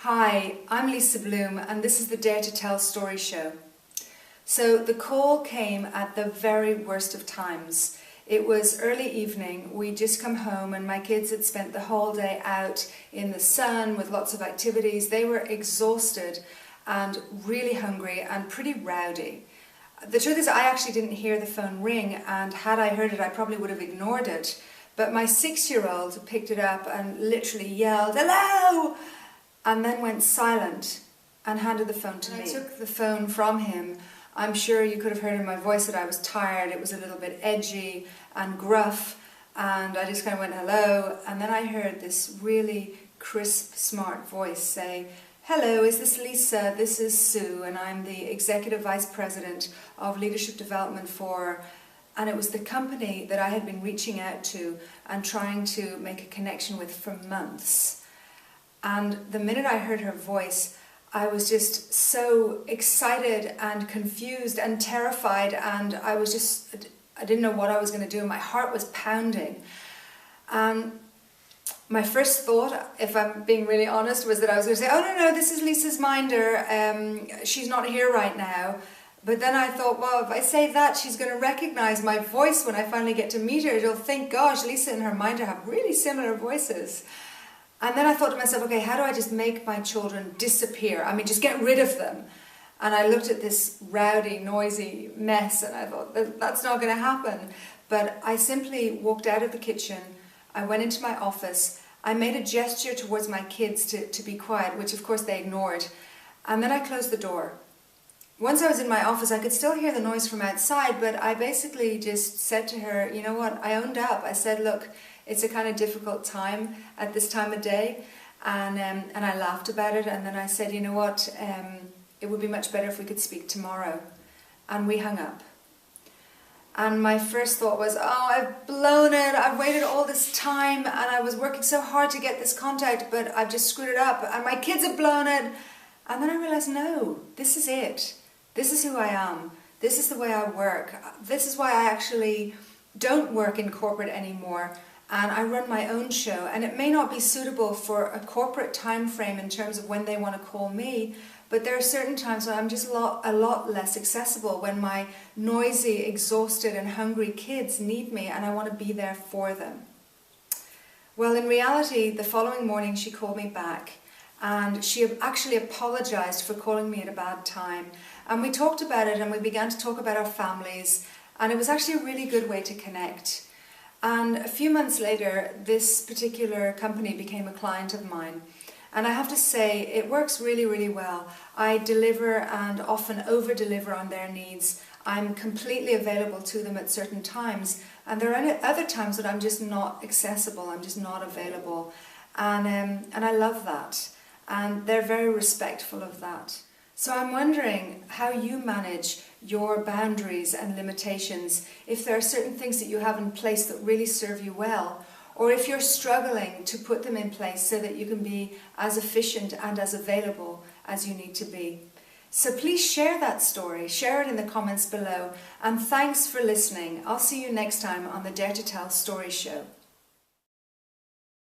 Hi, I'm Lisa Bloom and this is the Dare to Tell story show. So the call came at the very worst of times. It was early evening, we'd just come home and my kids had spent the whole day out in the sun with lots of activities. They were exhausted and really hungry and pretty rowdy. The truth is I actually didn't hear the phone ring, and had I heard it I probably would have ignored it. But my 6-year-old picked it up and literally yelled, "Hello!" and then went silent and handed the phone to me. I took the phone from him. I'm sure you could have heard in my voice that I was tired. It was a little bit edgy and gruff, and I just kind of went hello, and then I heard this really crisp, smart voice say, "Hello, is this Lisa? This is Sue, and I'm the Executive Vice President of Leadership Development for..." And it was the company that I had been reaching out to and trying to make a connection with for months. And the minute I heard her voice, I was just so excited and confused and terrified, and I didn't know what I was going to do. My heart was pounding. My first thought, if I'm being really honest, was that I was going to say, "Oh no, this is Lisa's minder, she's not here right now." But then I thought, well, if I say that, she's going to recognize my voice when I finally get to meet her. She'll think, gosh, Lisa and her minder have really similar voices. And then I thought to myself, okay, how do I just make my children disappear? I mean, just get rid of them. And I looked at this rowdy, noisy mess and I thought, that's not going to happen. But I simply walked out of the kitchen, I went into my office, I made a gesture towards my kids to be quiet, which of course they ignored. And then I closed the door. Once I was in my office, I could still hear the noise from outside, but I basically just said to her, you know what, I owned up. I said, look, it's a kind of difficult time at this time of day, and I laughed about it, and then I said, you know what, it would be much better if we could speak tomorrow. And we hung up. And my first thought was, oh, I've blown it, I've waited all this time, and I was working so hard to get this contact, but I've just screwed it up, and my kids have blown it. And then I realized, no, this is it. This is who I am. This is the way I work. This is why I actually don't work in corporate anymore. And I run my own show, and it may not be suitable for a corporate time frame in terms of when they want to call me, but there are certain times when I'm just a lot less accessible, when my noisy, exhausted and hungry kids need me and I want to be there for them. Well, in reality, the following morning she called me back, and she actually apologized for calling me at a bad time. And we talked about it, and we began to talk about our families, and it was actually a really good way to connect. And a few months later, this particular company became a client of mine. And I have to say, it works really, really well. I deliver and often over-deliver on their needs. I'm completely available to them at certain times. And there are other times that I'm just not accessible, I'm just not available. And I love that. And they're very respectful of that. So I'm wondering how you manage your boundaries and limitations, if there are certain things that you have in place that really serve you well, or if you're struggling to put them in place so that you can be as efficient and as available as you need to be. So please share that story, share it in the comments below, and thanks for listening. I'll see you next time on the Dare to Tell Story Show.